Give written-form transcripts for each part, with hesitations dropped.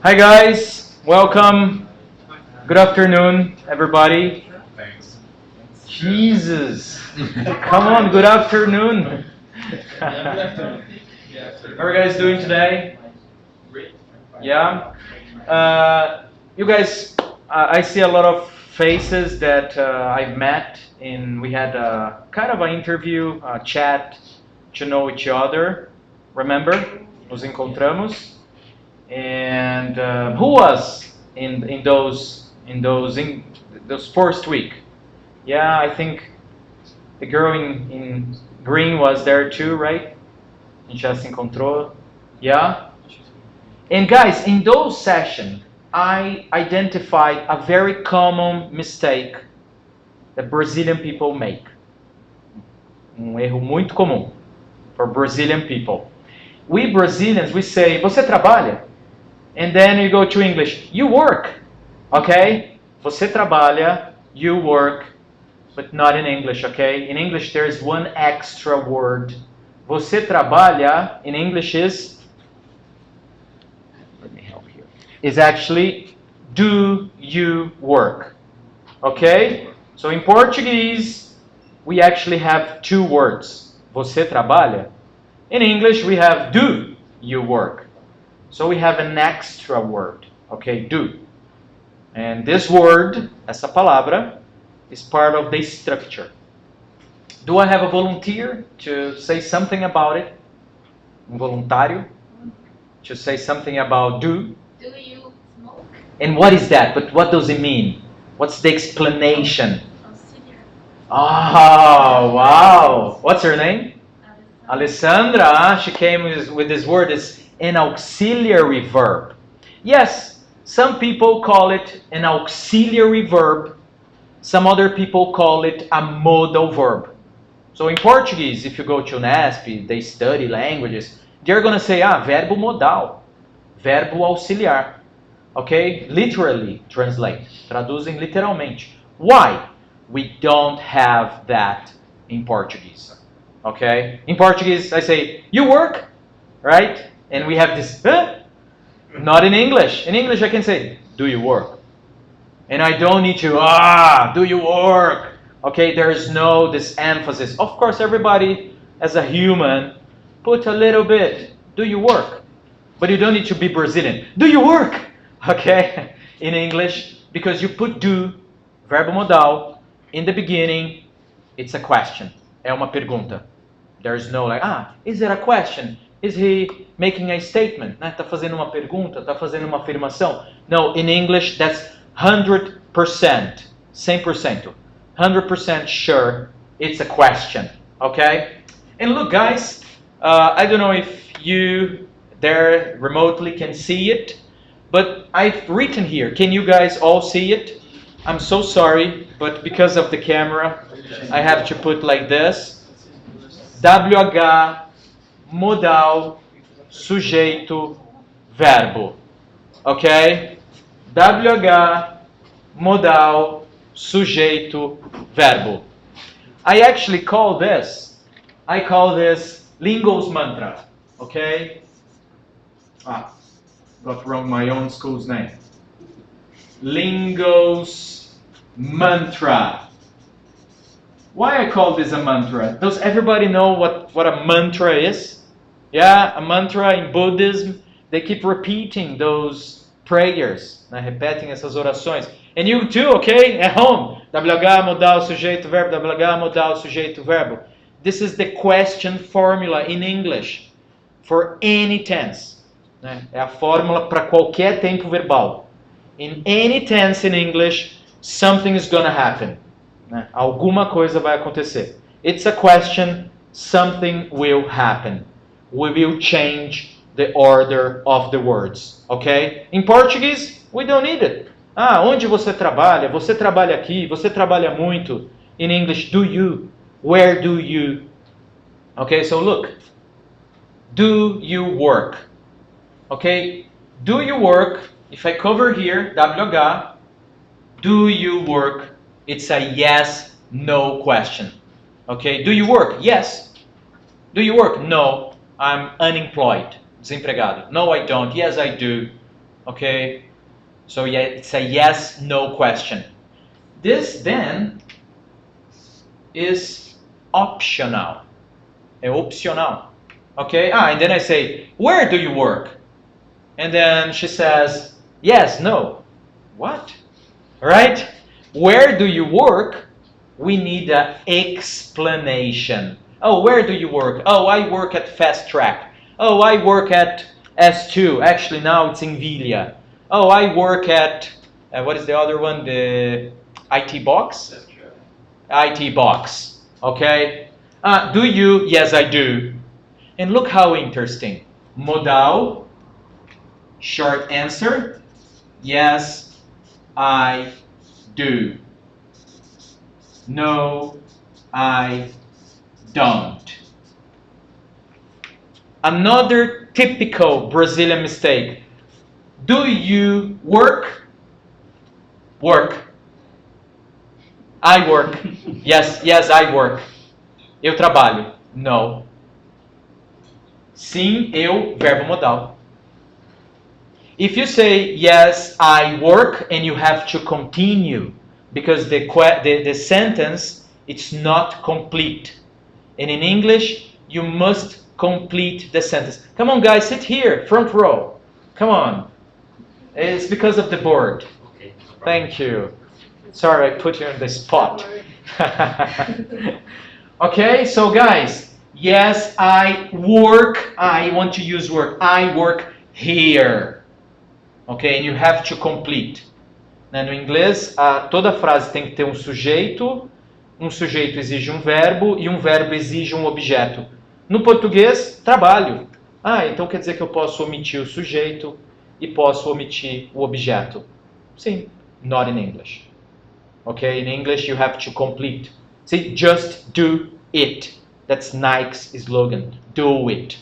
Hi guys, welcome. Good afternoon, everybody. Thanks. Jesus, come on, good afternoon. How are you guys doing today? Yeah. You guys, I see a lot of faces that I've met, and we had kind of an interview, chat to know each other. Remember? Nos encontramos. And who was in those first week? Yeah, I think the girl in green was there too, right? A gente já se encontrou. Yeah. And guys, in those sessions, I identified a very common mistake that Brazilian people make. Erro muito comum for Brazilian people. We Brazilians, we say, você trabalha? And then you go to English, you work, okay? Você trabalha, you work, but not in English, okay? In English, there is one extra word. Você trabalha, in English is, let me help here, is actually, do you work, okay? So in Portuguese, we actually have two words. Você trabalha. In English, we have do you work. So we have an extra word, okay, do. And this word, essa palavra, is part of the structure. Do I have a volunteer to say something about it? Voluntário? To say something about do? Do you smoke? And what is that? But what does it mean? What's the explanation? Auxiliary. Oh, wow. What's her name? Alessandra. She came with this word. It's an auxiliary verb. Yes, some people call it an auxiliary verb. Some other people call it a modal verb. So in Portuguese, if you go to Unesp, they study languages, they're going to say, verbo modal, verbo auxiliar. Okay? Literally translate. Traduzem literalmente. Why? We don't have that in Portuguese. Okay? In Portuguese, I say, you work, right? And we have this, not in English. In English, I can say, do you work? And I don't need to, do you work? Okay, there is no this emphasis. Of course, everybody, as a human, put a little bit, do you work? But you don't need to be Brazilian. Do you work? Okay, in English, because you put do, verbo modal, in the beginning, it's a question. É uma pergunta. There's no like, is it a question? Is he making a statement? Está fazendo uma pergunta? Está fazendo uma afirmação? No, in English, that's 100%, 100%, 100% sure it's a question, okay? And look, guys, I don't know if you there remotely can see it, but I've written here. Can you guys all see it? I'm so sorry, but because of the camera, I have to put like this. WH modal, sujeito, verbo. Okay? WH, modal, sujeito, verbo. I call this LinGO's mantra. Okay? Got wrong my own school's name. LinGO's mantra. Why I call this a mantra? Does everybody know what a mantra is? Yeah, a mantra in Buddhism, they keep repeating those prayers, né? Repetem essas orações. And you too, okay? At home. WH, modal, sujeito, verbo. WH, modal, sujeito, verbo. This is the question formula in English for any tense. Né? É a fórmula para qualquer tempo verbal. In any tense in English, something is going to happen. Né? Alguma coisa vai acontecer. It's a question, something will happen. We will change the order of the words, okay? In Portuguese, we don't need it. Onde você trabalha? Você trabalha aqui? Você trabalha muito? In English, do you? Where do you? Okay, so look. Do you work? Okay, do you work? If I cover here, WH, do you work? It's a yes, no question. Okay, do you work? Yes. Do you work? No, I'm unemployed. Desempregado. No, I don't. Yes, I do. Okay? So yeah, it's a yes/no question. This then is optional. É opcional. Okay? And then I say, where do you work? And then she says, yes, no. What? Right? Where do you work? We need an explanation. Oh, where do you work? Oh, I work at Fast Track. Oh, I work at S2. Actually, now it's in Vilia. Oh, I work at, what is the other one? The IT box? IT box. Okay? Do you? Yes, I do. And look how interesting. Modal, short answer. Yes, I do. No, I don't. Another typical Brazilian mistake. Do you work? Work. I work. Yes, I work. Eu trabalho. No. Sim, eu, verbo modal. If you say, yes, I work, and you have to continue, because the sentence, it's not complete. And in English, you must complete the sentence. Come on, guys, sit here, front row. Come on. It's because of the board. Okay. Thank you. Sorry, I put you on the spot. Okay, so guys, yes, I work. I want to use work. I work here. Okay, and you have to complete. Né? No inglês, toda frase tem que ter um sujeito exige um verbo e um verbo exige um objeto. No português, trabalho. Então quer dizer que eu posso omitir o sujeito e posso omitir o objeto. Sim, not in English. Okay, in English you have to complete. See, just do it. That's Nike's slogan. Do it.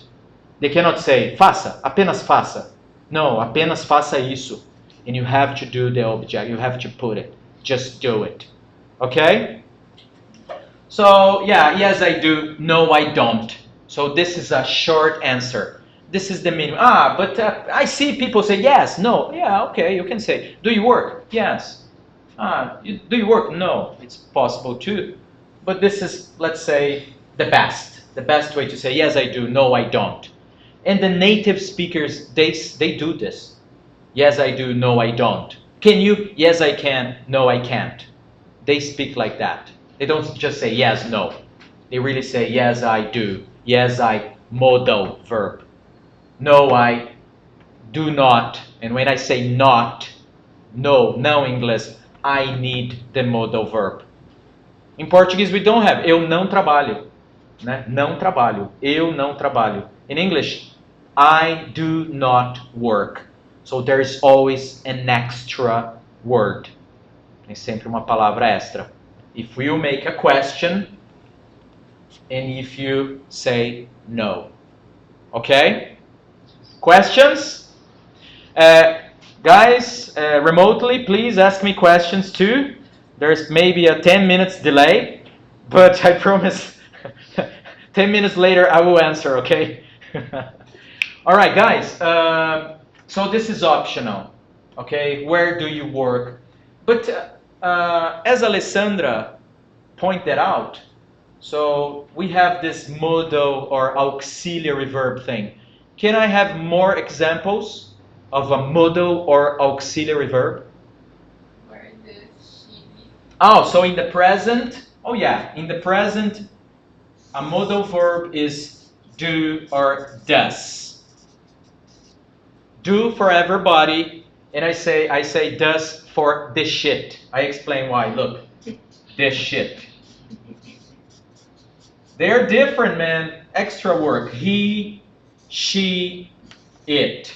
They cannot say, faça, apenas faça. No, apenas faça isso. And you have to do the object. You have to put it. Just do it. Okay? So, yeah, yes I do. No, I don't. So this is a short answer. This is the minimum. But I see people say yes, no. Yeah, okay, you can say. Do you work? Yes. Do you work? No. It's possible too. But this is, let's say, the best. The best way to say yes I do, no I don't. And the native speakers, they do this. Yes I do, no I don't. Can you? Yes I can, no I can't. They speak like that. They don't just say yes, no. They really say yes I do. Yes I, modal verb. No I do not. And when I say not, no English, I need the modal verb. In Portuguese we don't have eu não trabalho. Né? Não trabalho. Eu não trabalho. In English, I do not work. So there's always an extra word. Tem sempre uma palavra extra. If you make a question and if you say no. Okay? Questions? Guys, remotely, please ask me questions too. There's maybe a 10 minutes delay, but I promise 10 minutes later I will answer, okay? All right, guys. So this is optional, okay? Where do you work? But as Alessandra pointed out, so we have this modal or auxiliary verb thing. Can I have more examples of a modal or auxiliary verb? Where does she live? So in the present, in the present, a modal verb is do or does. Do for everybody, and I say does for this shit. I explain why. Look, this shit. They're different, man. Extra work. He, she, it.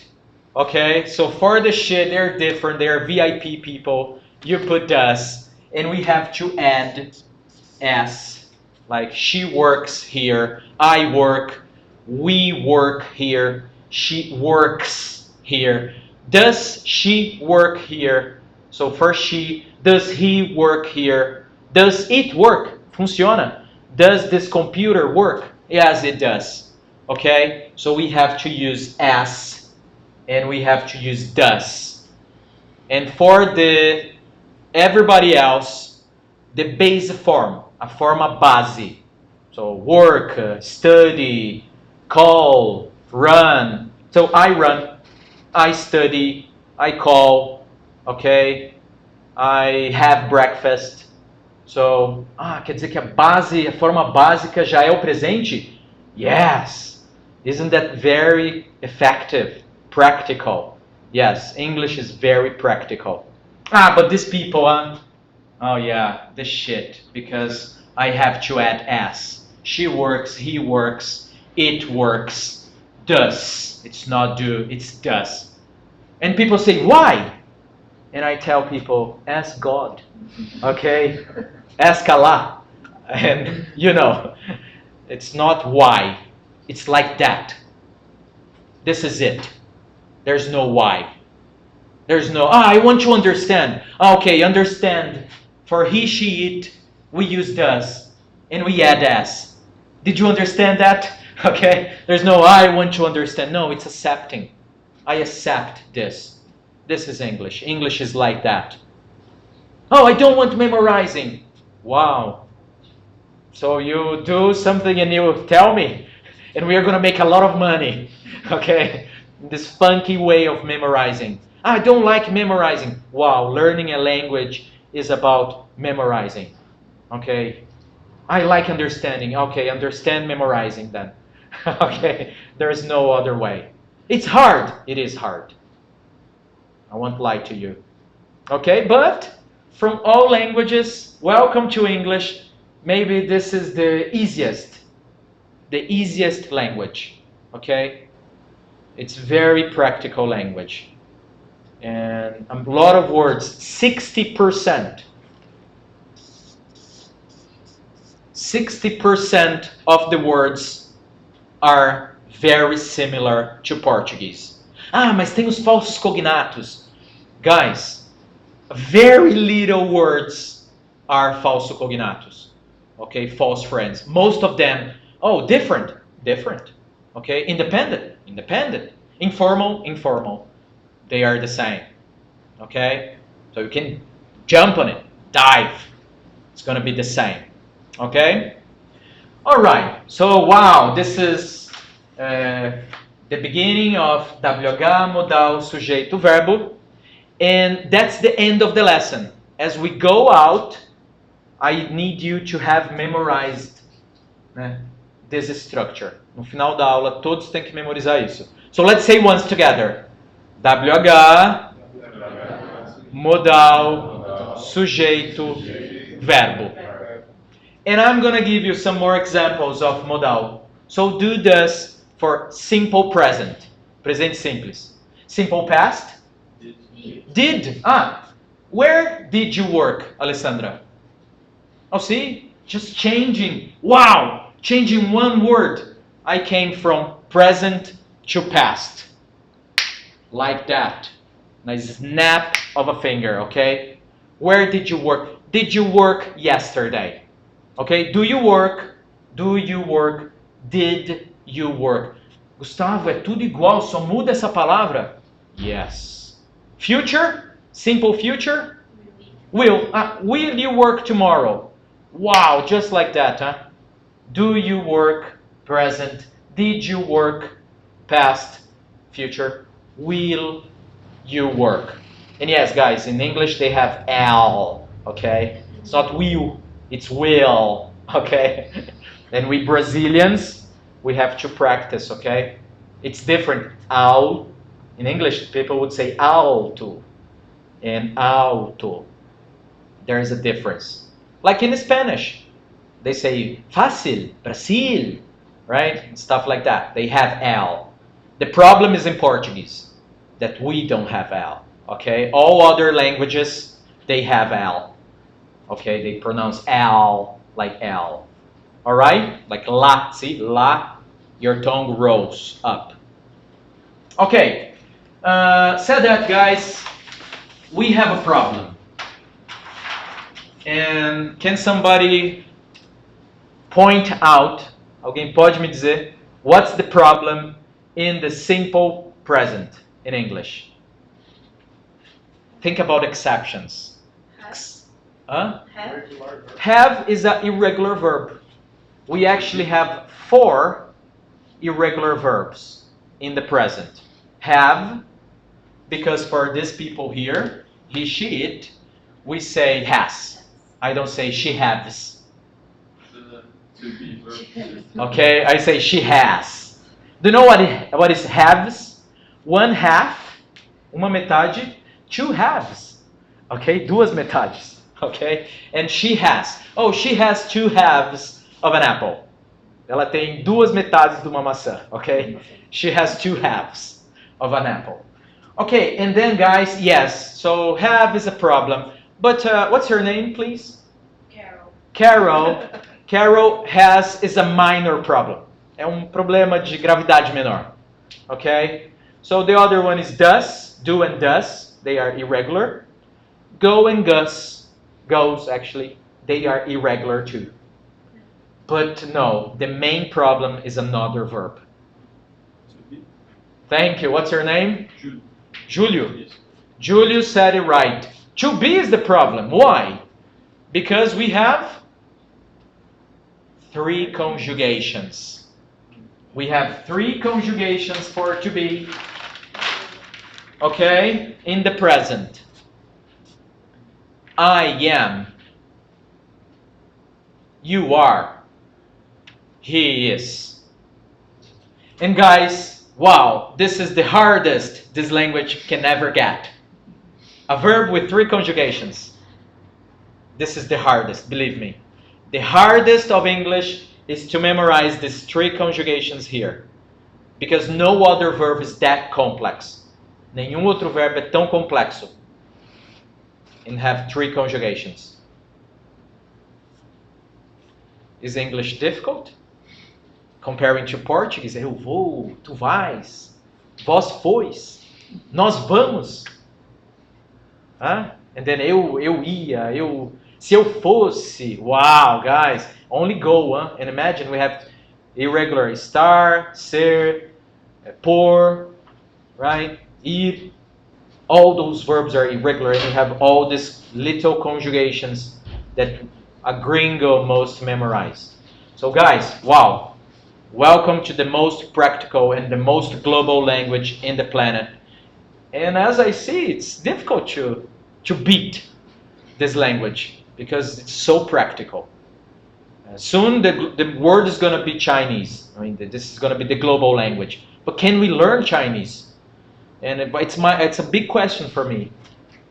Okay, so for the shit, they're different. They're VIP people. You put does, and we have to add s. Like she works here, I work, we work here, she works here. Does she work here? So for she, does he work here? Does it work? Funciona. Does this computer work? Yes, it does. Okay, so we have to use as and we have to use does. And for the everybody else, the base form, a forma base. So work, study, call, run. So I run, I study, I call, okay? I have breakfast. So, quer dizer que a forma básica já é o presente? Yes. Isn't that very effective, practical? Yes, English is very practical. But these people, oh yeah, this shit, because I have to add s. She works, he works, it works, does. It's not do, it's does. And people say, why? And I tell people, ask God, okay? Ask Allah. And it's not why. It's like that. This is it. There's no why. There's no, I want to understand. Okay, understand. For he, she, it, we use does. And we add s. Did you understand that? Okay? There's no, I want to understand. No, it's accepting. I accept this. This is English. English is like that. Oh, I don't want memorizing. Wow. So you do something and you tell me, and we are going to make a lot of money. Okay? This funky way of memorizing. I don't like memorizing. Wow, learning a language is about memorizing. Okay? I like understanding. Okay, understand memorizing then. Okay? There is no other way. It's hard. It is hard. I won't lie to you. Okay, but from all languages, welcome to English. Maybe this is the easiest language. Okay? It's very practical language. And a lot of words, 60%. 60% of the words are very similar to Portuguese. Mas tem os falsos cognatos. Guys, very little words are falso cognatos. Okay, false friends. Most of them, different. Okay, independent. Informal. They are the same. Okay, so you can jump on it, dive. It's going to be the same. Okay? All right. So, wow, this is the beginning of WH, modal, sujeito, verbo. And that's the end of the lesson. As we go out, I need you to have memorized this structure. No final da aula, todos têm que memorizar isso. So let's say once together. WH, modal, sujeito, verbo. And I'm going to give you some more examples of modal. So do this for simple present. Presente simples. Simple past. Did. Where did you work, Alessandra? See? Just changing. Wow! Changing one word. I came from present to past. Like that. Nice snap of a finger, okay? Where did you work? Did you work yesterday? Okay? Do you work? Do you work? Did you work? Gustavo, é tudo igual, só muda essa palavra. Yes. Future? Simple future? Will. Will you work tomorrow? Wow, just like that, huh? Do you work? Present. Did you work? Past. Future. Will you work? And yes, guys, in English they have L, okay? It's not will, it's will, okay? And we Brazilians, we have to practice, okay? It's different. Ao. In English, people would say alto and auto. There is a difference. Like in Spanish, they say fácil, Brasil, right? And stuff like that. They have L. The problem is in Portuguese that we don't have L, okay? All other languages, they have L, okay? They pronounce L like L, all right? Like la, see, la, your tongue rolls up. Okay, said that, guys, we have a problem. And can somebody point out, alguém pode me dizer, what's the problem in the simple present? in English? Think about exceptions. Huh? Have is an irregular verb. We actually have 4 irregular verbs in the present. Have, because for these people here, he, she, it, we say has. I don't say she has. Okay, I say she has. Do you know what is halves? 1 half, uma metade, 2 halves. Okay, duas metades. Okay, and she has. Oh, she has 2 halves of an apple. Ela tem 2 metades de uma maçã. Okay, she has 2 halves of an apple. Okay, and then guys, yes, so have is a problem. But what's her name, please? Carol. Carol. Carol has is a minor problem. É problema de gravidade menor. Okay? So the other one is does, do and does. They are irregular. Go and goes actually, they are irregular too. But no, the main problem is another verb. Thank you. What's her name? Julio. Julio said it right. To be is the problem. Why? Because we have 3 conjugations. We have 3 conjugations for to be. Okay? In the present. I am. You are. He is. And guys, wow, this is the hardest this language can ever get. A verb with 3 conjugations. This is the hardest, believe me. The hardest of English is to memorize these 3 conjugations here. Because no other verb is that complex. Nenhum outro verbo é tão complexo. And have 3 conjugations. Is English difficult? Comparing to Portuguese, eu vou, tu vais, vós fois, nós vamos. And then eu ia, se eu fosse. Wow, guys, only go. And imagine we have irregular estar, ser, por, right? Ir. All those verbs are irregular, and you have all these little conjugations that a gringo most memorize. So guys, wow. Welcome to the most practical and the most global language in the planet. And as I see, it's difficult to beat this language because it's so practical. Soon the word is going to be Chinese. I mean, this is going to be the global language. But can we learn Chinese? And it's a big question for me.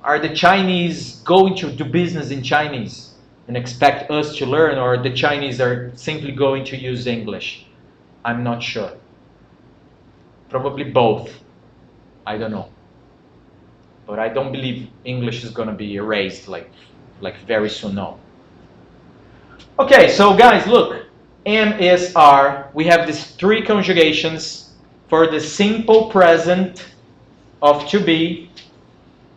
Are the Chinese going to do business in Chinese and expect us to learn, or the Chinese are simply going to use English? I'm not sure. Probably both. I don't know. But I don't believe English is going to be erased like very soon, no. Okay, so guys, look. Am, is, are. We have these 3 conjugations for the simple present of to be.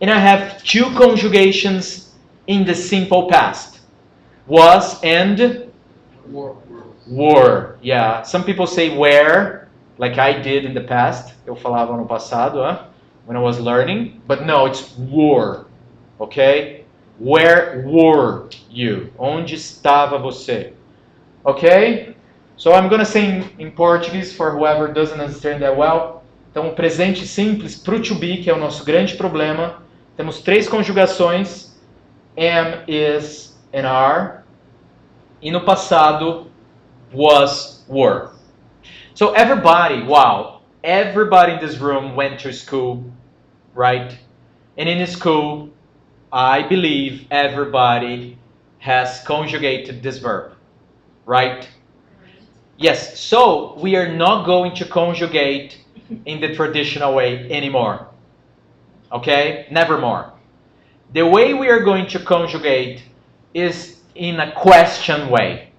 And I have 2 conjugations in the simple past. Was and were. Yeah, some people say were, like I did in the past. Eu falava no passado, when I was learning. But no, it's were. Okay? Where were you? Onde estava você? Okay? So I'm going to say in Portuguese for whoever doesn't understand that well. Então, o presente simples para o to be, que é o nosso grande problema. Temos 3 conjugações. Am, is, and are. E no passado, was, were. So everybody, wow, everybody in this room went to school, right? And in school, I believe everybody has conjugated this verb, right? Yes, so we are not going to conjugate in the traditional way anymore. Okay? Nevermore. The way we are going to conjugate is in a question way.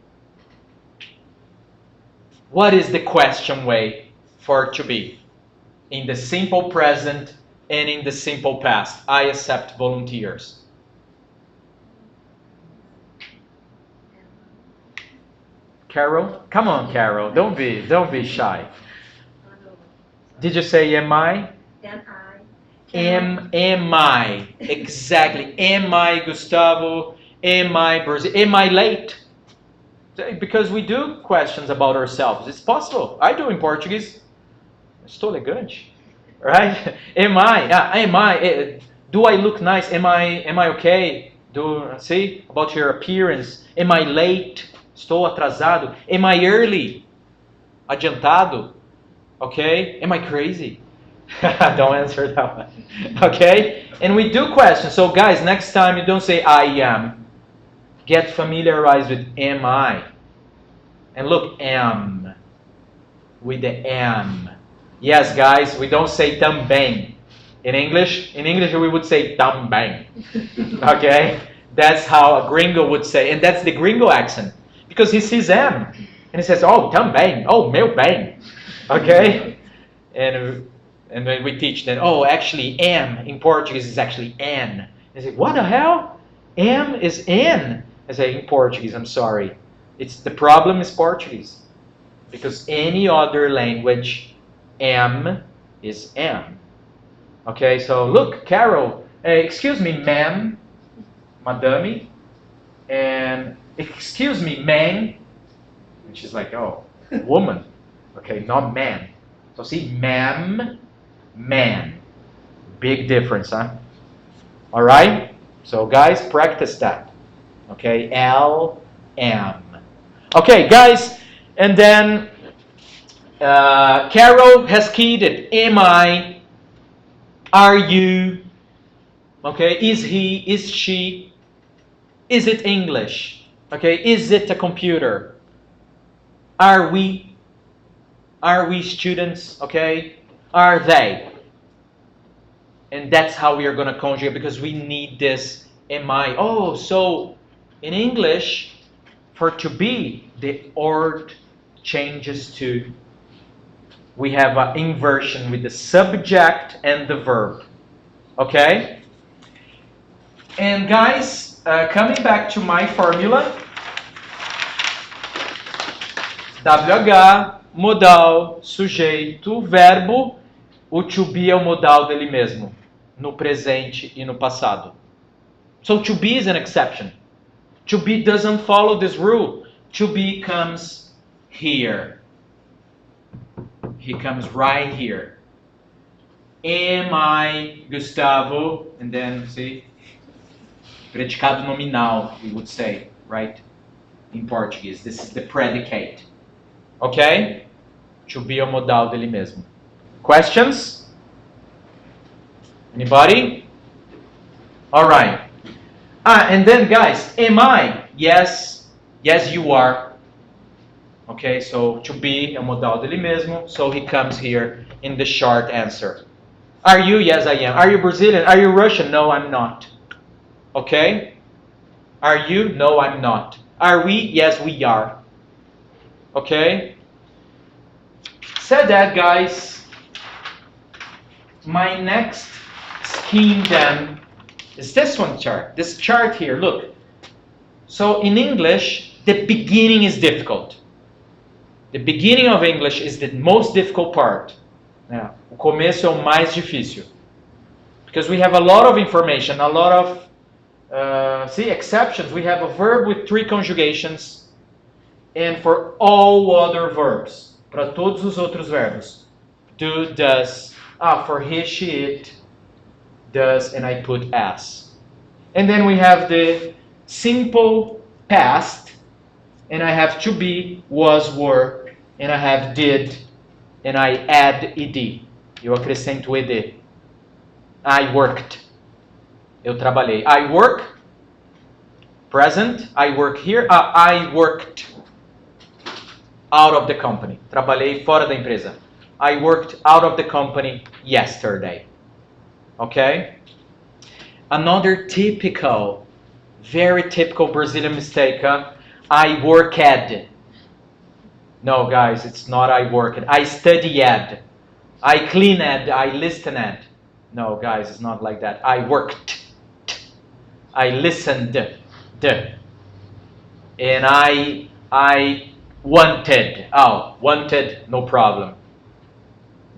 What is the question way for to be? In the simple present and in the simple past. I accept volunteers. Carol? Come on, Carol. Don't be shy. Did you say am I? Am I? Am I? Exactly. Am I Gustavo? Am I Brazil? Am I late? Because we do questions about ourselves. It's possible. I do in Portuguese. Estou elegante. Right? Am I? Am I? Do I look nice? Am I okay? See? About your appearance. Am I late? Estou atrasado. Am I early? Adiantado? Okay? Am I crazy? Don't answer that one. Okay? And we do questions. So guys, next time you don't say I am. Get familiarized with am I. And look, am. With the am. Yes, guys, we don't say também. In English we would say também. Okay? That's how a gringo would say. And that's the gringo accent. Because he sees am. And he says, oh, também. Oh, meu bem. Okay? And when we teach them, oh, actually, am in Portuguese is actually an. They say, what the hell? Am is an. I say, in Portuguese, I'm sorry. The problem is Portuguese. Because any other language, am is am. Okay, so look, Carol, excuse me, ma'am, madame, and excuse me, man. And she's like, oh, woman. Okay, not man. So see, ma'am, man. Big difference, huh? All right? So guys, practice that. Okay, L, M. Okay, guys, and then Carol has keyed it. Am I? Are you? Okay, is he? Is she? Is it English? Okay, is it a computer? Are we? Are we students? Okay, are they? And that's how we are going to conjugate, because we need this am I. Oh, so in English, for to be, the ord changes to, we have an inversion with the subject and the verb. Okay? And guys, coming back to my formula, WH, modal, sujeito, verbo, o to be é o modal dele mesmo, no presente e no passado. So to be is an exception. To be doesn't follow this rule. To be comes here. He comes right here. Am I Gustavo? And then, see, predicado nominal, we would say, right? In Portuguese. This is the predicate. Okay? To be é o modal dele mesmo. Questions? Anybody? All right. And then guys, am I? Yes. Yes, you are. Okay, so to be é o modal dele mesmo. So he comes here in the short answer. Are you? Yes, I am. Are you Brazilian? Are you Russian? No, I'm not. Okay? Are you? No, I'm not. Are we? Yes, we are. Okay? Said that, guys, my next scheme then is this one chart. This chart here, look. So in English, the beginning is difficult. The beginning of English is the most difficult part. Yeah. O começo é o mais difícil. Because we have a lot of information, a lot of, exceptions. We have a verb with 3 conjugations. And for all other verbs, para todos os outros verbos, do, does, for he, she, it, does, and I put as. And then we have the simple past, and I have to be, was, were, and I have did, and I add ed. Eu acrescento ed. I worked. Eu trabalhei. I work, present, I work here, I worked out of the company. Trabalhei fora da empresa. I worked out of the company yesterday. Okay? Another typical, very typical Brazilian mistake. I worked. No, guys, it's not I worked. I studied. I cleaned. I listened. No, guys, it's not like that. I worked. I listened. And I wanted. Oh, wanted, no problem.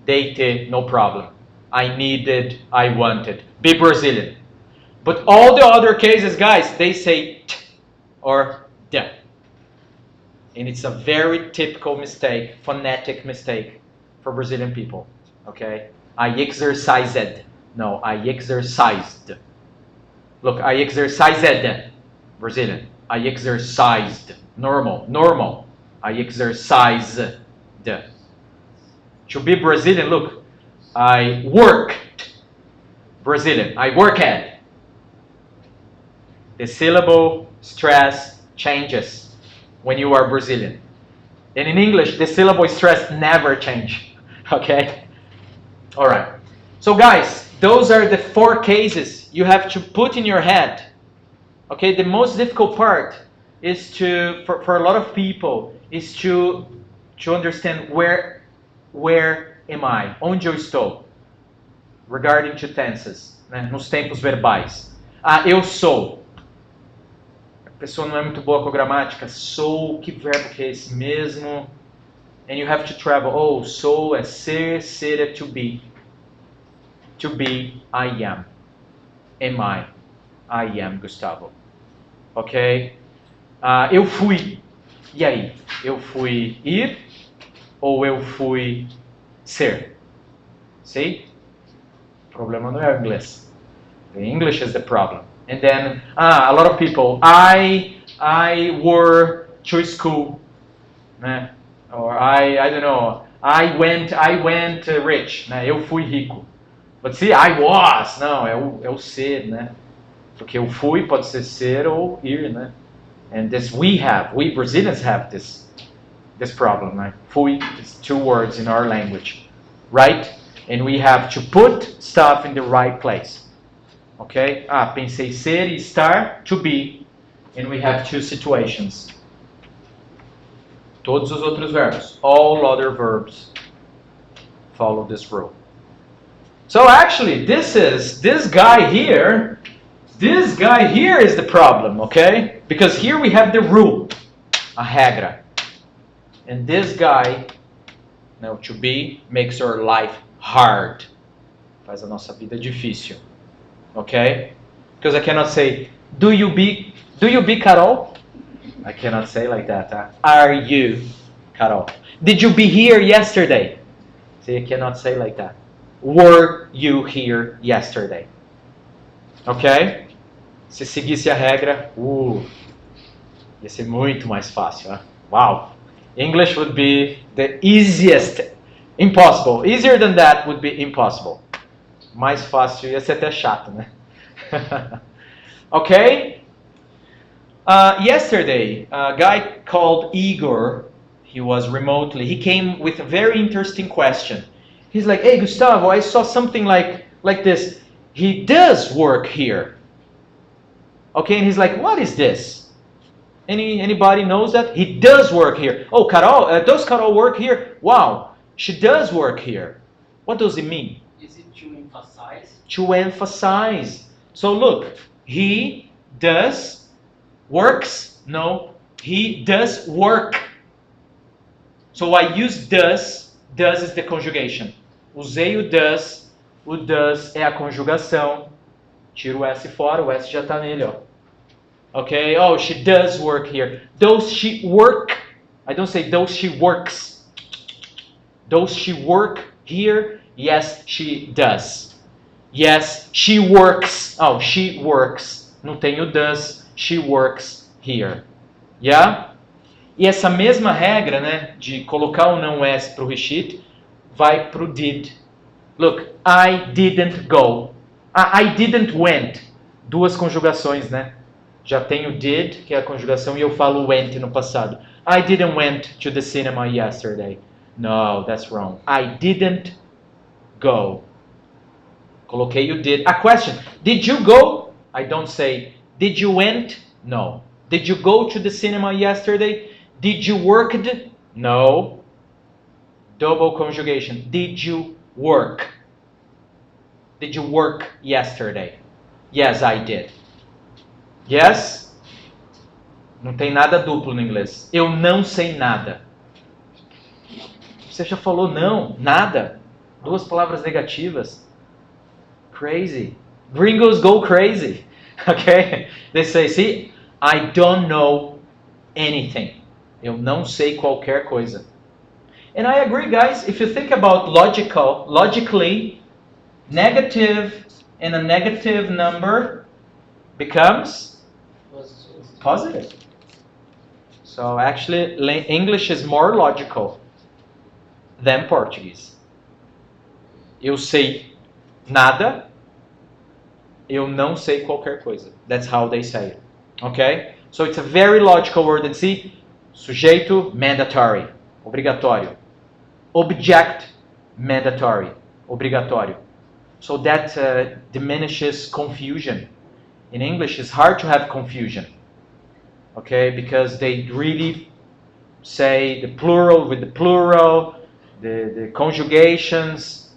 Dated, no problem. I needed, I wanted. Be Brazilian. But all the other cases, guys, they say t or d. And it's a very typical mistake, phonetic mistake for Brazilian people. Okay? I exercised. No, I exercised. Look, I exercised. Brazilian. I exercised. Normal. I exercised. To be Brazilian, look, I worked. Brazilian. I worked. The syllable stress changes when you are Brazilian. And in English, the syllable stress never change. Okay? All right. So guys, those are the 4 cases you have to put in your head. Okay? The most difficult part is to, for a lot of people, is to understand where am I? Onde eu estou? Regarding to tenses, né? Nos tempos verbais. Ah, eu sou. A pessoa não é muito boa com gramática. Sou, que verbo que é esse mesmo? And you have to travel. Oh, sou é ser é to be. To be, I am. Am I am, Gustavo. Ok? Eu fui. E aí? Eu fui ir ou eu fui ser? See? O problema não é o inglês. The English is the problem. And then, a lot of people, I were to school, né? Or I don't know, I went rich, né? Eu fui rico. But see, I was, não, é o ser, né? Porque o fui pode ser ou ir, né? And this we Brazilians have this problem, right? Fui is 2 words in our language, right? And we have to put stuff in the right place. Ok? Pensei ser e estar, to be. And we have 2 situations. Todos os outros verbos, all other verbs, follow this rule. So actually, this guy here is the problem, okay? Because here we have the rule, a regra. And this guy, now to be, makes our life hard. Faz a nossa vida difícil. Okay? Because I cannot say, do you be Carol? I cannot say like that. Are you Carol? Did you be here yesterday? See, I cannot say like that. Were you here yesterday? Ok? Se seguisse a regra, ia ser muito mais fácil. Huh? Wow. English would be the easiest. Impossible. Easier than that would be impossible. Mais fácil, ia ser até chato, né? Ok? Yesterday, a guy called Igor, he was remotely, he came with a very interesting question. He's like, hey Gustavo, I saw something like this. He does work here. Okay, and he's like, what is this? Anybody knows that? He does work here. Oh, Carol, does Carol work here? Wow, she does work here. What does it mean? Is it to emphasize? To emphasize. So look, he does works. No, he does work. So I use does. Does is the conjugation. Usei o does é a conjugação. Tiro o S fora, o S já está nele, ó. Ok? Oh, she does work here. Does she work? I don't say does she works. Does she work here? Yes, she does. Yes, she works. Oh, she works. Não tem o does. She works here. Yeah? E essa mesma regra, né, de colocar o não S para o resheet, vai para o did. Look, I didn't go. I didn't went. 2 conjugações, né? Já tenho did, que é a conjugação, e eu falo went no passado. I didn't went to the cinema yesterday. No, that's wrong. I didn't go. Coloquei o did. A question, did you go? I don't say, did you went? No. Did you go to the cinema yesterday? Did you worked? No. Double conjugation. Did you work? Did you work yesterday? Yes, I did. Yes? Não tem nada duplo no inglês. Eu não sei nada. Você já falou não, nada. 2 palavras negativas. Crazy. Gringos go crazy. Okay? They say, see, I don't know anything. Eu não sei qualquer coisa. And I agree, guys. If you think about logically, negative and a negative number becomes positive. So actually, English is more logical than Portuguese. Eu sei nada, eu não sei qualquer coisa. That's how they say it. Okay? So it's a very logical word. And see, sujeito, mandatory, obrigatório. Object, mandatory, obrigatório. So that diminishes confusion. In English, it's hard to have confusion. Okay? Because they really say the plural with the plural, the conjugations,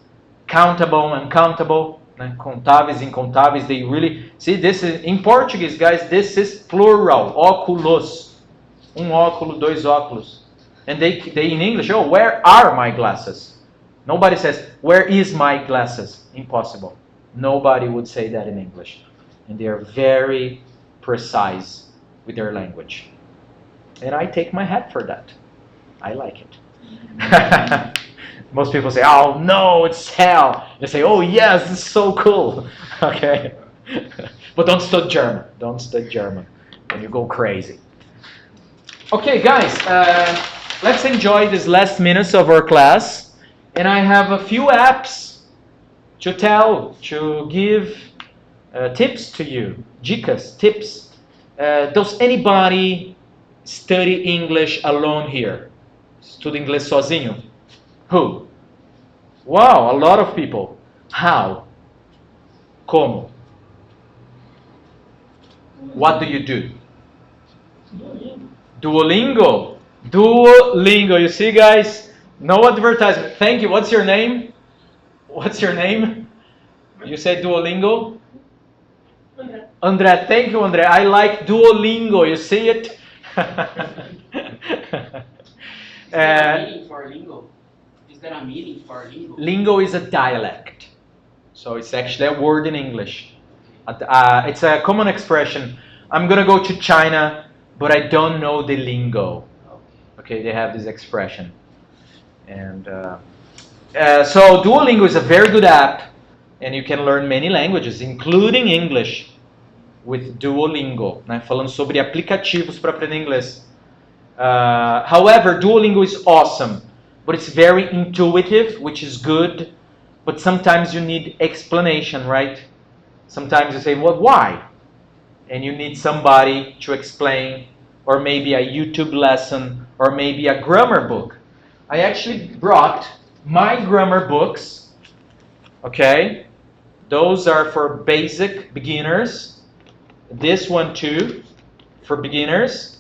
countable, uncountable, contáveis, incontáveis. They really see this is in Portuguese, guys. This is plural. Óculos, óculo, dois óculos. And they in English, oh, where are my glasses? Nobody says, where is my glasses? Impossible. Nobody would say that in English. And they are very precise with their language. And I take my hat for that. I like it. Most people say, oh no, it's hell. They say, oh yes, it's so cool. Okay. But don't study German. Don't study German. And you go crazy. Okay, guys, let's enjoy these last minutes of our class. And I have a few apps to give tips to you. Dicas, tips. Does anybody study English alone here? Estuda inglês sozinho? Who? Wow, a lot of people. How? Como? What do you do? Duolingo. Duolingo. You see, guys? No advertisement. Thank you. What's your name? What's your name? You say Duolingo? André. André. Thank you, André. I like Duolingo. You see it? Is there a meaning for LinGO? Is there a meaning for LinGO? Lingo is a dialect. So it's actually a word in English. It's a common expression. I'm going to go to China, but I don't know the lingo. Okay, they have this expression. And so Duolingo is a very good app, and you can learn many languages, including English, with Duolingo. Né? Falando sobre aplicativos para aprender inglês. However, Duolingo is awesome, but it's very intuitive, which is good, but sometimes you need explanation, right? Sometimes you say, well, why? And you need somebody to explain, or maybe a YouTube lesson, or maybe a grammar book. I actually brought my grammar books, okay? Those are for basic beginners. This one too, for beginners.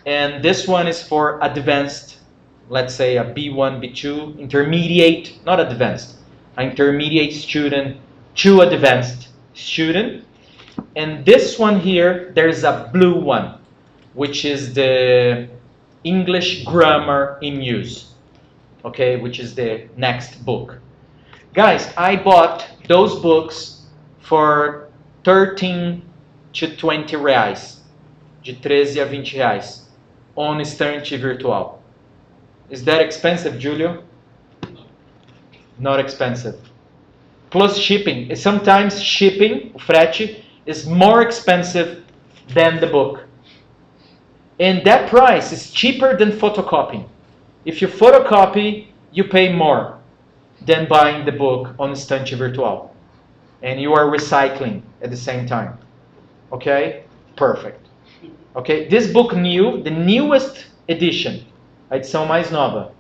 And this one is for advanced, let's say a B1, B2, intermediate, not advanced, an intermediate student to advanced student. And this one here, there's a blue one, which is the English grammar in use, okay, which is the next book. Guys, I bought those books for 13 to 20 reais, de 13 a 20 reais, on estante virtual. Is that expensive, Julio? Not expensive. Plus shipping. Sometimes shipping, frete, is more expensive than the book. And that price is cheaper than photocopying. If you photocopy, you pay more than buying the book on estante virtual. And you are recycling at the same time. Okay? Perfect. Okay, this book the newest edition, a edição mais nova,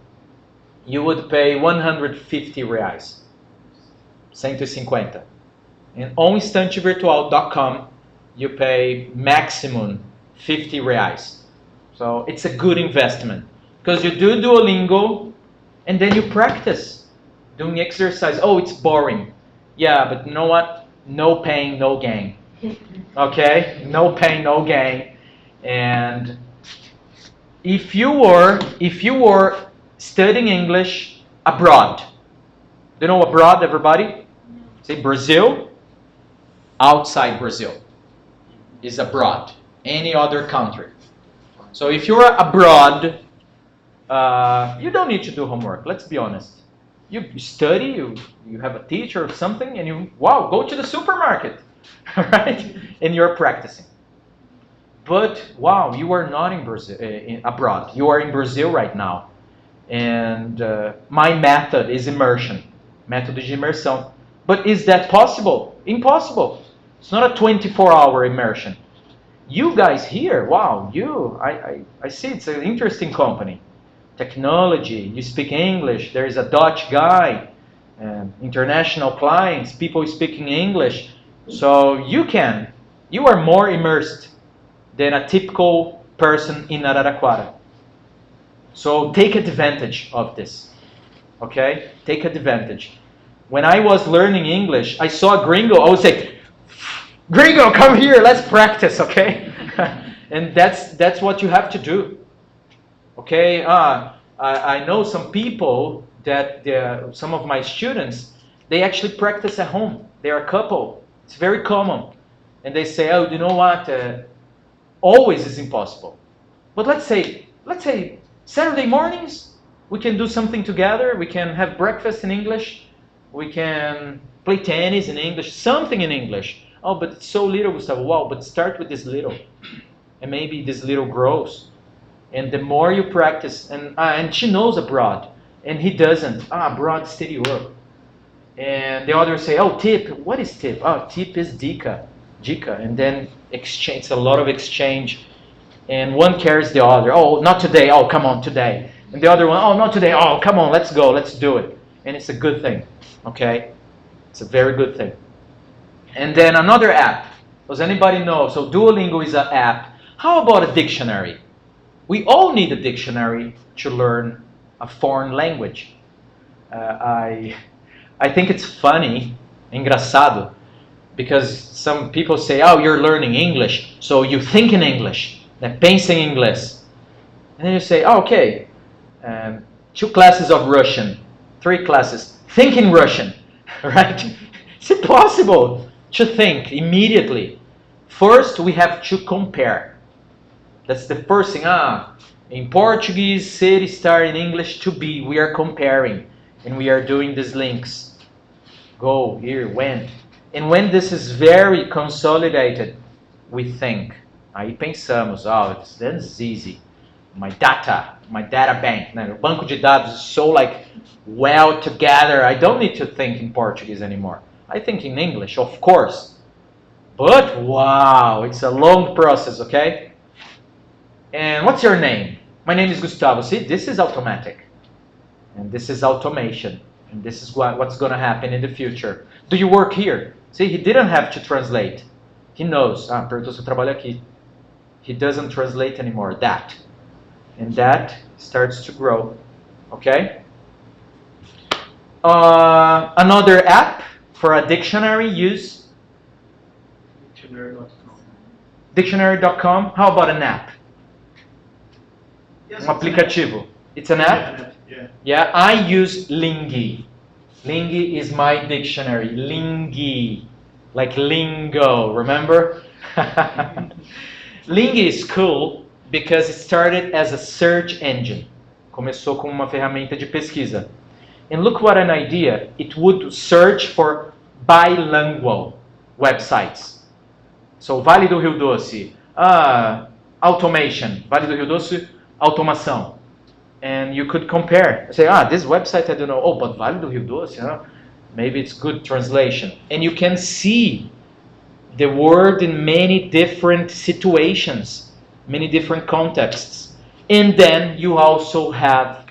you would pay 150 reais. 150. And on estantevirtual.com, you pay maximum 50 reais. So it's a good investment. Because you do Duolingo, and then you practice doing exercise. Oh, it's boring. Yeah, but you know what? No pain, no gain. Okay? No pain, no gain. And if you were studying English abroad, do you know abroad, everybody? Say Brazil, outside Brazil. Is abroad. Any other country. So if you're abroad, you don't need to do homework. Let's be honest. You study, you have a teacher or something, and you go to the supermarket, right? And you're practicing. But you are not in Brazil, abroad. You are in Brazil right now. And my method is immersion. Método de imersão. But is that possible? Impossible. It's not a 24-hour immersion. You guys here, I see it's an interesting company. Technology, you speak English, there is a Dutch guy, international clients, people speaking English. So you are more immersed than a typical person in Araraquara. So take advantage of this, okay? Take advantage. When I was learning English, I saw a gringo, I would say, gringo, come here, let's practice, okay? And that's what you have to do, okay? I know some people that, some of my students, they actually practice at home. They're a couple. It's very common. And they say, you know what? Always is impossible. But let's say Saturday mornings, we can do something together. We can have breakfast in English. We can play tennis in English, something in English. Oh, but it's so little, Gustavo. Wow, but start with this little. And maybe this little grows. And the more you practice, and she knows abroad, and he doesn't. Abroad, steady work. And the others say, tip. What is tip? Tip is dica. And then exchange. It's a lot of exchange. And one carries the other. Not today. Come on, today. And the other one, not today. Come on, let's go. Let's do it. And it's a good thing. Okay? It's a very good thing. And then another app. Does anybody know? So Duolingo is an app. How about a dictionary? We all need a dictionary to learn a foreign language. I think it's funny, engraçado, because some people say, you're learning English, so you think in English, pensa em inglês. And then you say, okay, 2 classes of Russian, 3 classes, think in Russian, right? It's impossible to think immediately. First, we have to compare. That's the first thing. In Portuguese, ser, estar, in English, to be. We are comparing. And we are doing these links. Go, here, went. And when this is very consolidated, we think. Aí pensamos, this is easy. My data bank. O banco de dados is so well together. I don't need to think in Portuguese anymore. I think in English, of course. But it's a long process, okay? And what's your name? My name is Gustavo. See, this is automatic. And this is automation. And this is what's going to happen in the future. Do you work here? See, he didn't have to translate. He knows. Perguntou se eu trabalho aqui. He doesn't translate anymore. That. And that starts to grow. Okay? Another app for a dictionary use. Dictionary.com. Dictionary.com. How about an app? Yes, Aplicativo. It's an app? Yeah, I use LinGO. LinGO is my dictionary. LinGO. Like LinGO, remember? LinGO is cool because it started as a search engine. Começou como uma ferramenta de pesquisa. And look what an idea. It would search for bilingual websites. So, Vale do Rio Doce. Automation. Vale do Rio Doce, automação. And you could compare. Say, this website I don't know. But Vale do Rio Doce, maybe it's good translation. And you can see the word in many different situations, many different contexts. And then you also have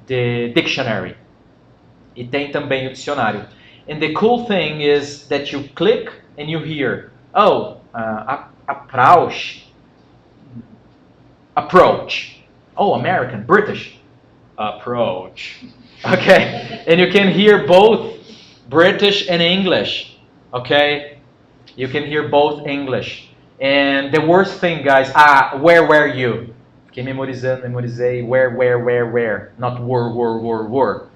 the dictionary. E tem também o dicionário. And the cool thing is that you click and you hear, approach. American, British. Approach. Okay? And you can hear both British and English. Okay? You can hear both English. And the worst thing, guys, where were you? Fiquei memorizei, where. Not were.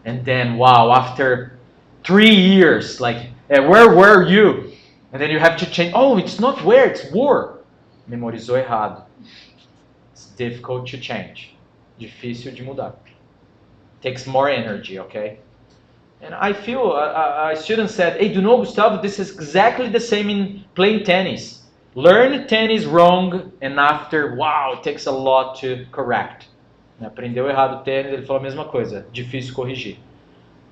And then, after 3 years, where were you? And then you have to change. Oh, it's not where, it's war. Memorizou errado. It's difficult to change. Difícil de mudar. Takes more energy, okay? And I feel, a student said, hey, do you know, Gustavo, this is exactly the same in playing tennis. Learn tennis wrong, and after, wow, it takes a lot to correct. Aprendeu errado o tênis, ele falou a mesma coisa. Difícil corrigir.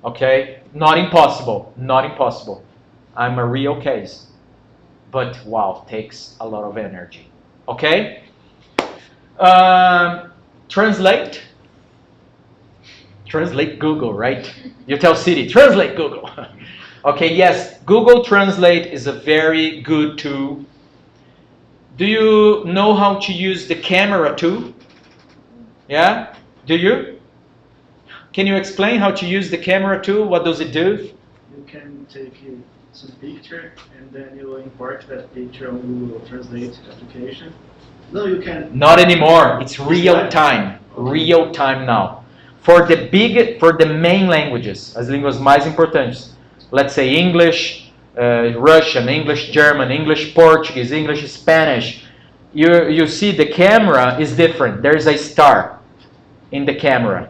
Okay? Not impossible. Not impossible. I'm a real case. But, wow, takes a lot of energy. Okay? Translate. Translate Google, right? You tell Siri, translate Google. Okay, yes, Google Translate is a very good tool. Do you know how to use the camera tool? Yeah? Do you? Can you explain how to use the camera tool? What does it do? You can take some picture and then you import that picture on Google Translate application. No, you can. Not anymore. It's real time. Real time now. For the main languages, as línguas mais importantes. Let's say English, Russian, English German, English Portuguese, English Spanish. You see the camera is different. There's a star in the camera.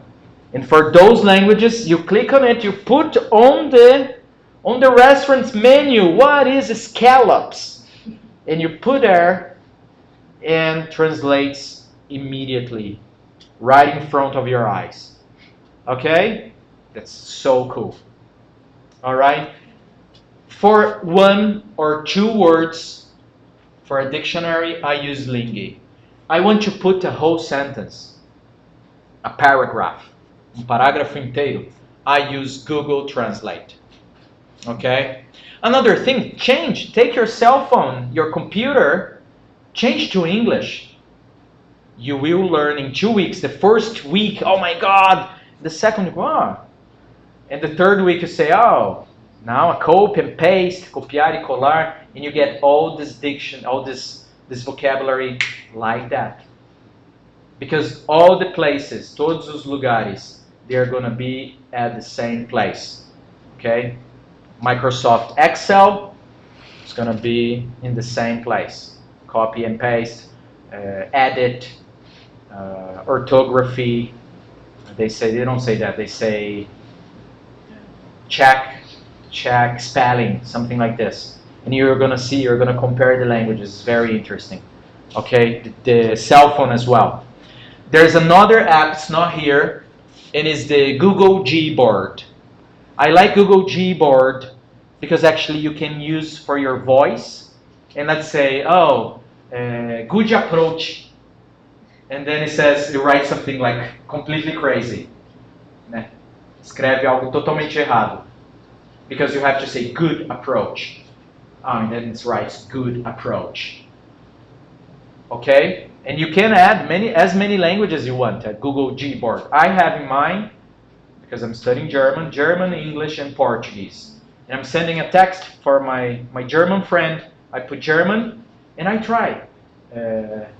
And for those languages, you click on it, you put on the restaurant's menu, what is scallops? And you put there and translates immediately right in front of your eyes. Okay? That's so cool. Alright? For 1 or 2 words for a dictionary, I use LinGO. I want to put a whole sentence, a paragraph, parágrafo inteiro. I use Google Translate. Okay? Another thing, take your cell phone, your computer, change to English. You will learn in 2 weeks. The first week, oh my God. The second week, oh. And the third week you say, oh, now I copy and paste, copiar e colar, and you get all this diction, all this vocabulary like that. Because all the places, todos os lugares, they're going to be at the same place. Okay? Microsoft Excel is going to be in the same place. Copy and paste, edit, orthography. They don't say that. They say check spelling, something like this. And you're going to compare the languages. It's very interesting. Okay? The cell phone as well. There's another app, it's not here, and it's the Google Gboard. I like Google Gboard because actually you can use for your voice. And let's say, good approach. And then it writes something like completely crazy. Né? Escreve algo totalmente errado. Because you have to say good approach. And then it writes good approach. Okay? And you can add as many languages you want at Google Gboard. I have in mind, because I'm studying German, English, and Portuguese. And I'm sending a text for my German friend. I put German, and I try.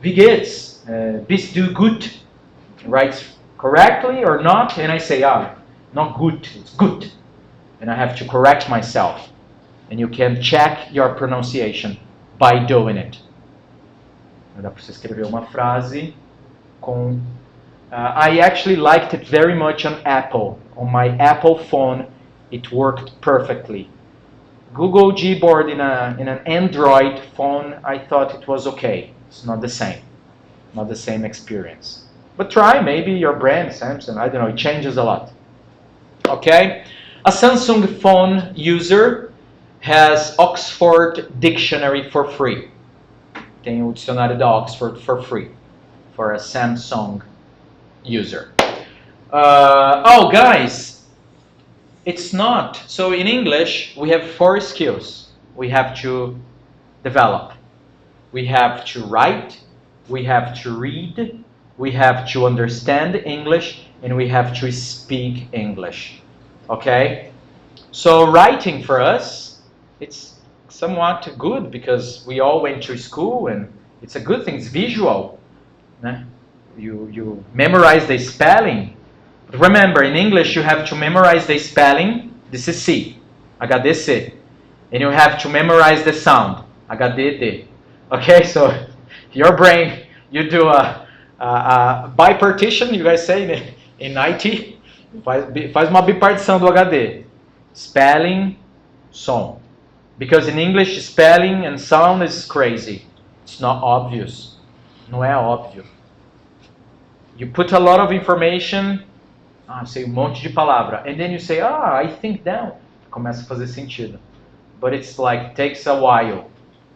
Wie geht's? Bist du gut? Writes correctly or not, and I say, not good, it's good. And I have to correct myself. And you can check your pronunciation by doing it. Dá para você escrever uma frase com... I actually liked it very much on Apple. On my Apple phone, it worked perfectly. Google Gboard in an Android phone, I thought it was okay. It's not the same. Not the same experience. But try, maybe your brand, Samsung, I don't know, it changes a lot. Okay? A Samsung phone user has Oxford Dictionary for free. Tem o dicionário da Oxford for free for a Samsung user. Guys, it's not. So in English, we have 4 skills we have to develop. We have to write, we have to read, we have to understand English, and we have to speak English. Okay? So writing for us, it's somewhat good because we all went to school and it's a good thing, it's visual. Né? You memorize the spelling. But remember, in English you have to memorize the spelling. This is C, HDC. And you have to memorize the sound. HDD. Okay, so your brain, you do a bipartition, you guys say in IT, faz uma bipartição do HD. Spelling, som. Because in English, spelling and sound is crazy. It's not obvious. Não é óbvio. You put a lot of information, sei monte de palavra, and then you say, I think that. Começa a fazer sentido. But it's like, takes a while.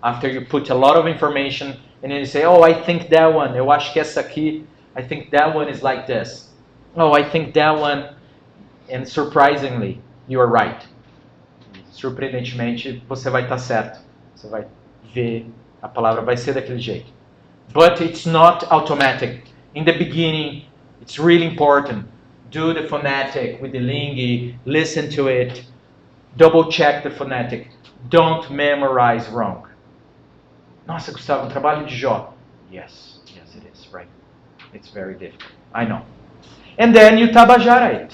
After you put a lot of information, and then you say, I think that one. Eu acho que essa aqui, I think that one is like this. I think that one. And surprisingly, you are right. Surpreendentemente, você vai estar certo. Você vai ver, a palavra vai ser daquele jeito. But it's not automatic. In the beginning, it's really important. Do the phonetic with the LinGO, listen to it, double check the phonetic. Don't memorize wrong. Nossa, Gustavo, trabalho de Jó. Yes, it is, right. It's very difficult. I know. And then you tabajara it.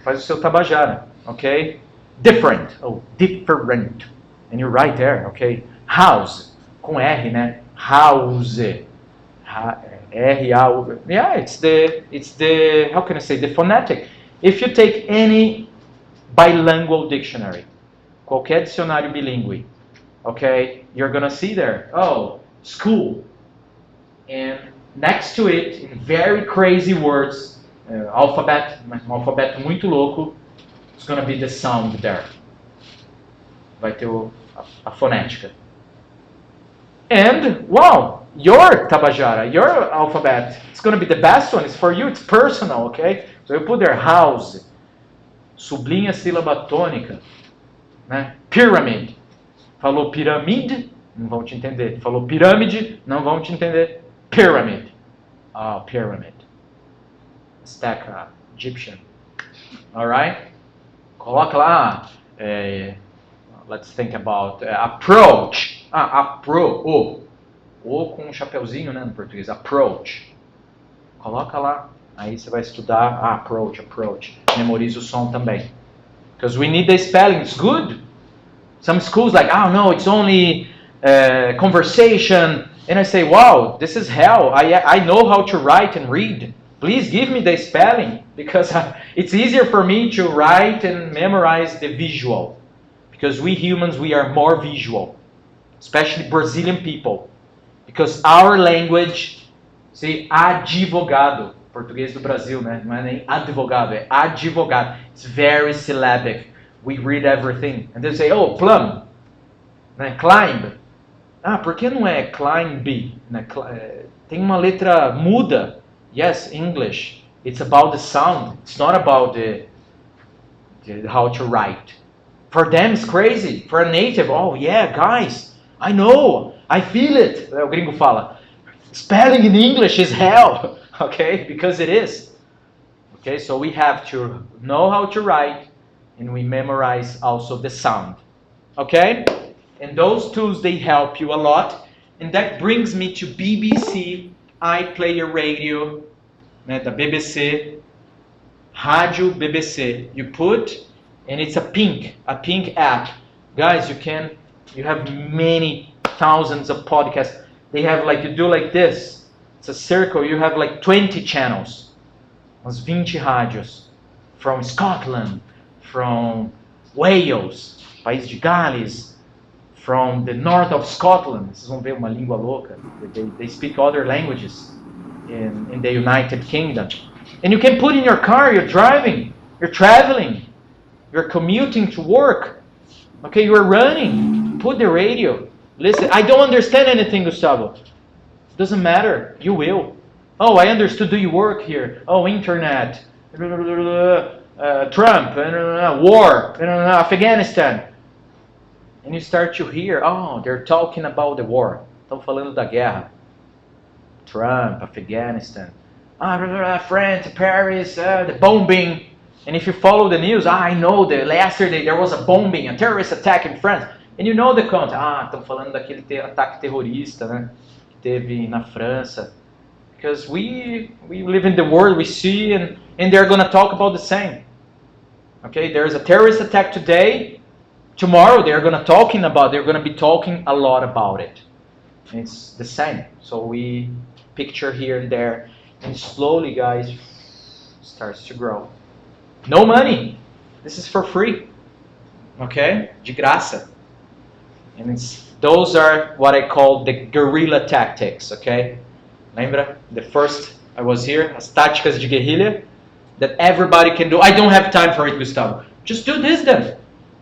Faz o seu tabajara, okay? Different. Different. And you're right there, okay? House. Com R, né? House. R-A-U. Yeah, it's the, how can I say, the phonetic. If you take any bilingual dictionary, qualquer dicionário bilíngue, okay, you're gonna see there, school. And next to it, in very crazy words, alphabet, um alfabeto muito louco, it's gonna be the sound there. Vai ter a fonética. And, wow, your tabajara, your alphabet, it's going to be the best one. It's for you. It's personal, okay? So you put there house, sublinha a sílaba tônica, né? Pyramid. Falou pirâmide, não vão te entender. Falou pirâmide, não vão te entender. Pyramid. Pyramid. Stack Egyptian. All right? Coloca lá. Let's think about approach. O com um chapeuzinho, né, no português. Approach. Coloca lá. Aí você vai estudar approach. Memoriza o som também. Because we need the spelling. It's good. Some schools like, no, it's only conversation. And I say, wow, this is hell. I know how to write and read. Please give me the spelling. Because it's easier for me to write and memorize the visual. Because we humans, we are more visual. Especially Brazilian people. Because our language, say, advogado. Português do Brasil, né? Não é nem advogado, é advogado. It's very syllabic. We read everything. And they say, plum. Né? Climb. Por que não é climb? Né? Tem uma letra muda. Yes, English. It's about the sound. It's not about the how to write. For them, it's crazy. For a native, yeah, guys, I know, I feel it. O gringo fala, spelling in English is hell, okay? Because it is. Okay, so we have to know how to write, and we memorize also the sound. Okay? And those tools, they help you a lot. And that brings me to BBC iPlayer Radio, né, da BBC, Rádio BBC. You put, and it's a pink app. Guys, you have many thousands of podcasts. They have you do like this. It's a circle, you have 20 channels. Uns 20 rádios. From Scotland, from Wales, País de Gales, from the north of Scotland. Vocês vão ver uma língua louca. They speak other languages in the United Kingdom. And you can put in your car, you're driving, you're traveling, you're commuting to work. Okay, you're running. Put the radio. Listen, I don't understand anything, Gustavo. It doesn't matter. You will. I understood. Do you work here? Internet. Trump. War. Afghanistan. And you start to hear, they're talking about the war. Estão falando da guerra. Trump, Afghanistan. France, Paris, the bombing. And if you follow the news, I know that yesterday there was a bombing, a terrorist attack in France. And you know the content. Estão falando daquele ataque terrorista, né, que teve na França. Because we live in the world, we see, and they're going to talk about the same. Okay, there's a terrorist attack today. tomorrow they're going to be talking a lot about it. It's the same. So we picture here and there, and slowly, guys, starts to grow. No money. This is for free. Okay? De graça. And those are what I call the guerrilla tactics, okay? Lembra? The first, I was here, as táticas de guerrilha, that everybody can do. I don't have time for it, Gustavo. Just do this then.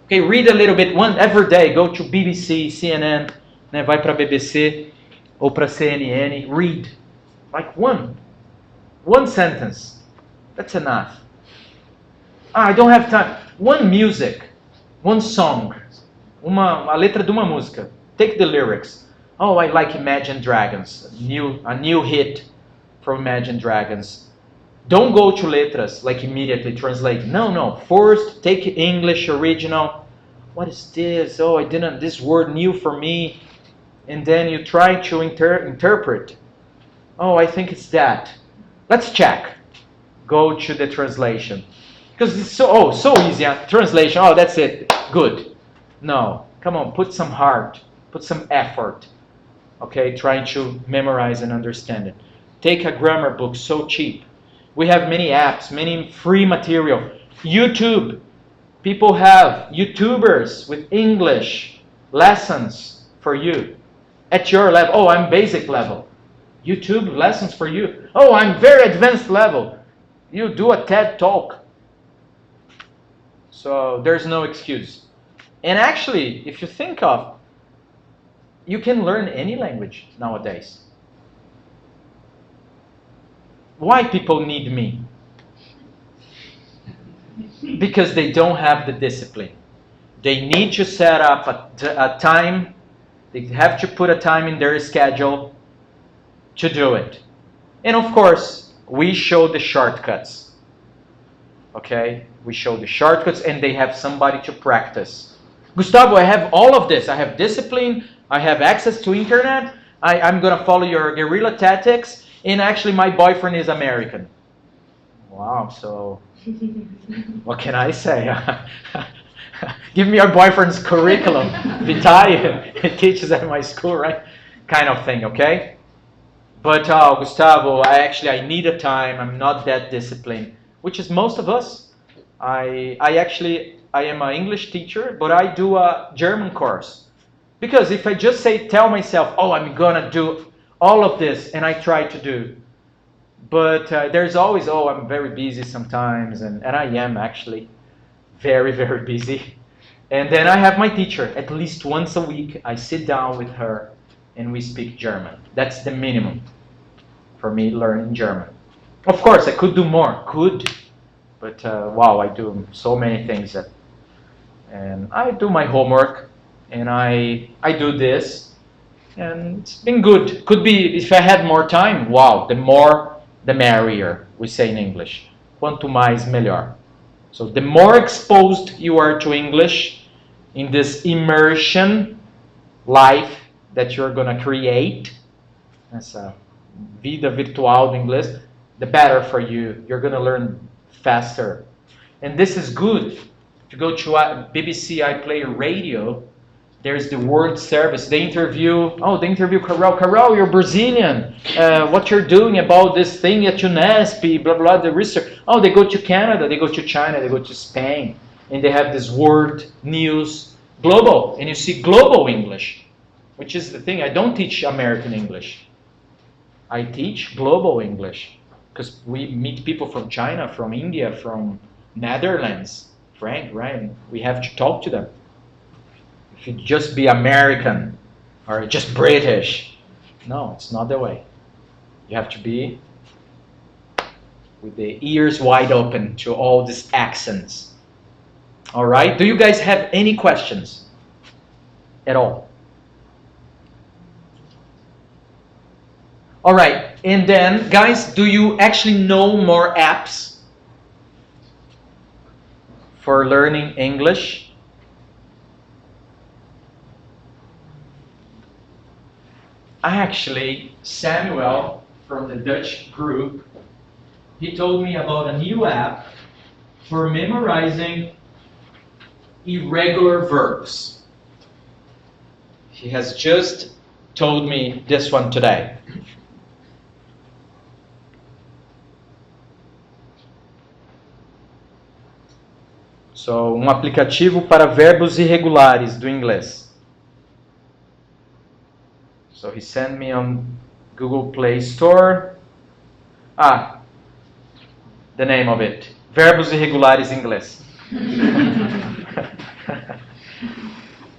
Okay, read a little bit, one every day. Go to BBC, CNN, né? Vai para BBC ou para CNN. Read. Like one sentence. That's enough. I don't have time. One music. One song. A letra de uma música. Take the lyrics. Oh, I like Imagine Dragons. A new hit from Imagine Dragons. Don't go to letras, like immediately translate. No. First, take English original. What is this? Oh, this word new for me. And then you try to interpret. Oh, I think it's that. Let's check. Go to the translation. Because it's so easy. Translation, oh, that's it. Good. No, come on, put some heart. Put some effort. Okay, trying to memorize and understand it. Take a grammar book, so cheap. We have many apps, many free material. YouTube. People have YouTubers with English lessons for you. At your level. Oh, I'm basic level. YouTube lessons for you. Oh, I'm very advanced level. You do a TED Talk. So there's no excuse. And actually, if you think of, you can learn any language nowadays. Why people need me? Because they don't have the discipline. They need to set up a time. They have to put a time in their schedule to do it. And of course, we show the shortcuts. Okay? We show the shortcuts and they have somebody to practice. Gustavo, I have all of this. I have discipline. I have access to internet. I'm going to follow your guerrilla tactics. And actually, my boyfriend is American. Wow, so what can I say? Give me your boyfriend's curriculum vitae. It teaches at my school, right? Kind of thing, okay? But Gustavo, I need a time. I'm not that disciplined, which is most of us. I am an English teacher, but I do a German course. Because if I just tell myself, oh, I'm gonna do all of this, and I try to do, but there's always, oh, I'm very busy sometimes, and I am actually very, very busy. And then I have my teacher. At least once a week, I sit down with her, and we speak German. That's the minimum for me learning German. Of course, I could do more, but wow, I do so many things and I do my homework, and I do this. And it's been good. Could be, if I had more time, wow, the more, the merrier, we say in English. Quanto mais, melhor. So the more exposed you are to English in this immersion life that you're going to create, essa vida virtual do inglês, the better for you. You're going to learn faster. And this is good. If you go to BBC iPlayer Radio, there's the word service. They interview Carol. Carol, you're Brazilian. What you're doing about this thing at UNESCO, blah, blah, the research. Oh, they go to Canada, they go to China, they go to Spain. And they have this word, news, global. And you see global English, which is the thing. I don't teach American English. I teach global English. Because we meet people from China, from India, from Netherlands, Frank, right? We have to talk to them. If you just be American or just British, no, it's not the way. You have to be with the ears wide open to all these accents. All right? Do you guys have any questions at all? All right. And then, guys, do you actually know more apps for learning English? Actually, Samuel from the Dutch group, he told me about a new app for memorizing irregular verbs. He has just told me this one today. So, aplicativo para verbos irregulares do inglês. So he sent me on Google Play Store. The name of it. Verbos irregulares em inglês.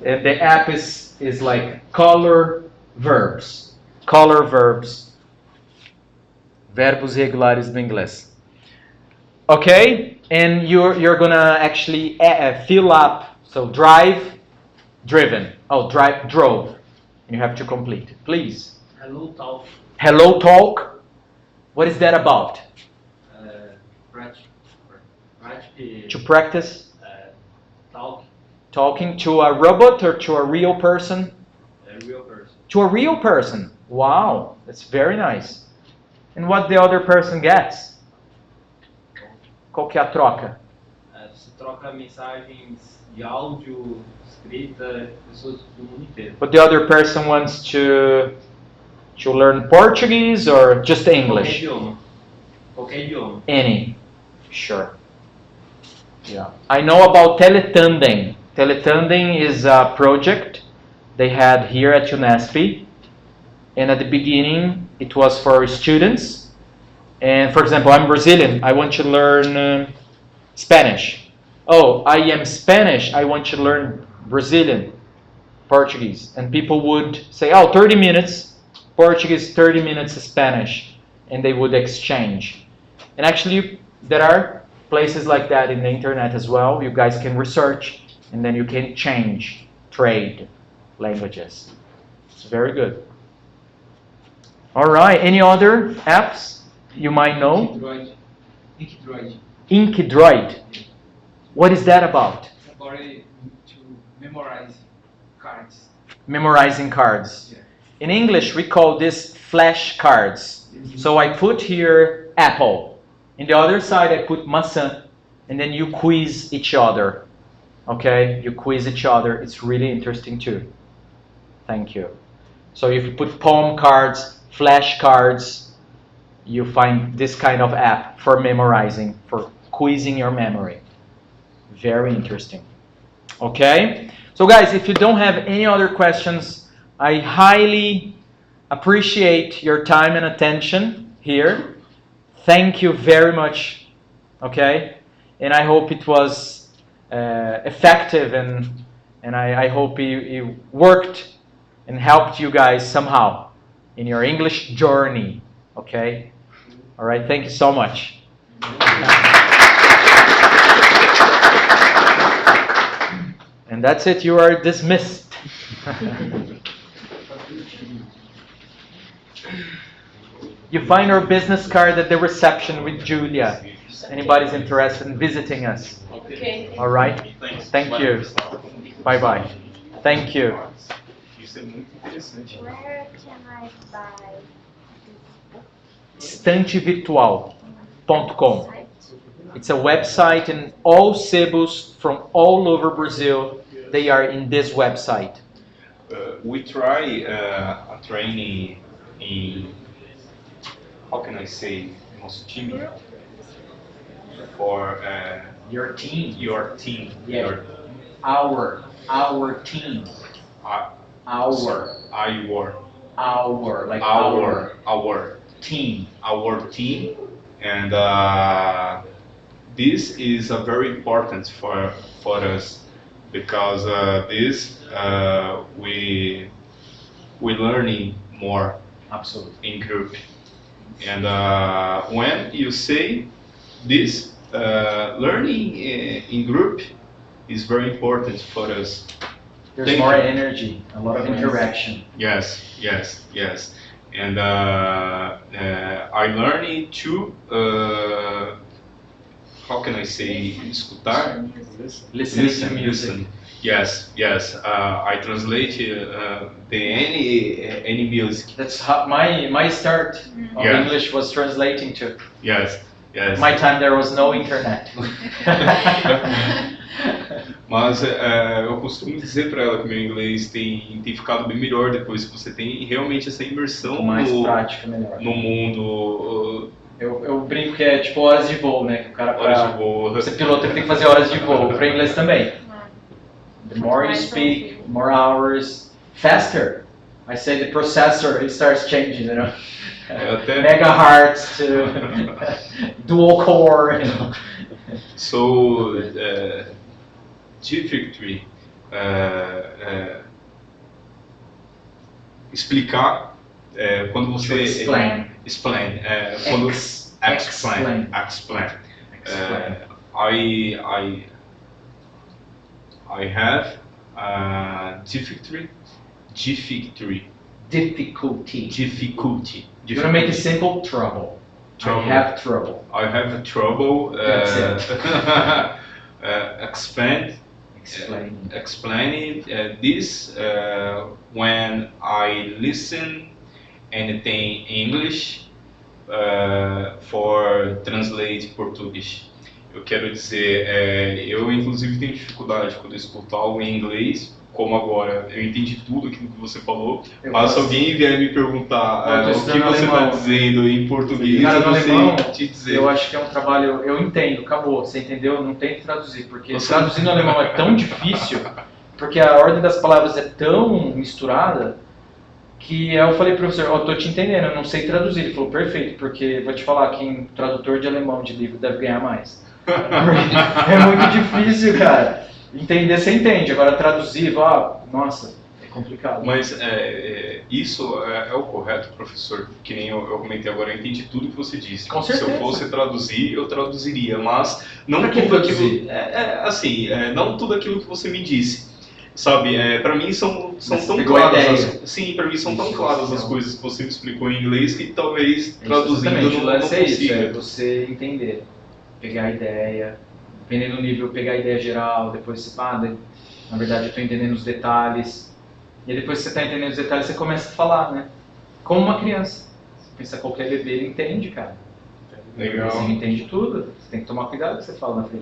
And the app is like color verbs. Color verbs. Verbos irregulares do inglês. Okay? And you're gonna actually fill up. So drive, driven. Oh, drive, drove. You have to complete it. Please. Hello talk. Hello talk. What is that about? To practice Talk. talking to a robot or to a real person? A real person. To a real person. Wow, that's very nice. And what the other person gets? Qual que é a troca? Você troca mensagens de áudio, escrita, pessoas do mundo inteiro. But the other person wants to learn Portuguese or just English? Qualquer idioma. Any. Sure. Yeah. I know about Teletandem. Teletandem is a project they had here at Unesp. And at the beginning, it was for students. And for example, I'm Brazilian. I want to learn Spanish. Oh, I am Spanish. I want to learn Brazilian, Portuguese. And people would say, 30 minutes Portuguese, 30 minutes Spanish. And they would exchange. And actually, there are places like that in the internet as well. You guys can research and then you can trade languages. It's very good. All right, any other apps you might know? Inkdroid. Inkdroid. What is that about? About to memorize cards. Memorizing cards. Yeah. In English, we call this flashcards. So I put here apple. In the other side, I put maçã. And then you quiz each other. Okay? You quiz each other. It's really interesting too. Thank you. So if you put poem cards, flashcards, you find this kind of app for memorizing, for quizzing your memory. Very interesting. Okay? So guys, if you don't have any other questions, I highly appreciate your time and attention here. Thank you very much. Okay? And I hope it was effective and I hope it worked and helped you guys somehow in your English journey. Okay? All right, thank you so much. And that's it, you are dismissed. You find our business card at the reception with Julia. Anybody's interested in visiting us. Okay. All right? Thank you. Bye-bye. Thank you. Isso é muito interessante. Where can I buy Estantevirtual.com. It's a website and all sebos from all over Brazil, they are in this website. We try a training in, how can I say, nosso time, for Your team. your team. Yeah. Your, Our team. Like our team. And this is a very important for us because this we learning more Absolutely. in group. And when you say this, learning in group is very important for us. There's Thank more you. energy, a lot of interaction. Yes. And I learned to, how can I say, escutar? Listening to music. Yes. I translate any music. That's how my start of Yeah. English was translating to. Yes. My time there was no internet. Mas eu costumo dizer para ela que meu inglês tem ficado bem melhor depois que você tem realmente essa imersão Quanto mais prática, melhor. no mundo. Eu brinco que é tipo horas de voo, né? Que o cara Horas de voo. Você piloto ele tem que fazer horas de voo. Para inglês também. The more you speak, more hours, faster. I say the processor, it starts changing, you know. Megahertz to dual core, you know. So, difficulty, explicar, quando você... Explain. Explain. Quando... Explain. I have difficulty. You want to make it simple? Trouble. I have trouble. I have trouble. That's it. Explaining this when I listen anything English for translate Português. Eu quero dizer, eu inclusive tenho dificuldade quando eu escuto algo em inglês, como agora eu entendi tudo aquilo que você falou, mas se alguém vier me perguntar o que você está dizendo em português, cara, eu não alemão, sei te dizer. Eu acho que é um trabalho, eu entendo, acabou, você entendeu? Não tem que traduzir, porque traduzir no alemão é tão difícil, porque a ordem das palavras é tão misturada, que eu falei, professor, eu tô te entendendo, eu não sei traduzir. Ele falou, perfeito, porque vou te falar, quem tradutor de alemão de livro deve ganhar mais. É muito difícil, cara. Entender, você entende. Agora traduzir, nossa, é complicado. Mas isso é o correto, professor. Que nem eu comentei agora, eu entendi tudo que você disse. Com certeza. Se eu fosse traduzir, eu traduziria, mas não Pra que tudo traduzir? aquilo. Não tudo aquilo que você me disse. Sabe, para mim são tão claras. Sim, para mim são tão claras as coisas que você me explicou em inglês que talvez traduzindo eu não consiga. Isso, é você entender, pegar a ideia, dependendo do nível, pegar a ideia geral, depois você, na verdade eu estou entendendo os detalhes, e aí depois que você está entendendo os detalhes, você começa a falar, né? Como uma criança. Você pensa, qualquer bebê ele entende, cara. Legal. Você entende tudo, você tem que tomar cuidado com o que você fala na frente.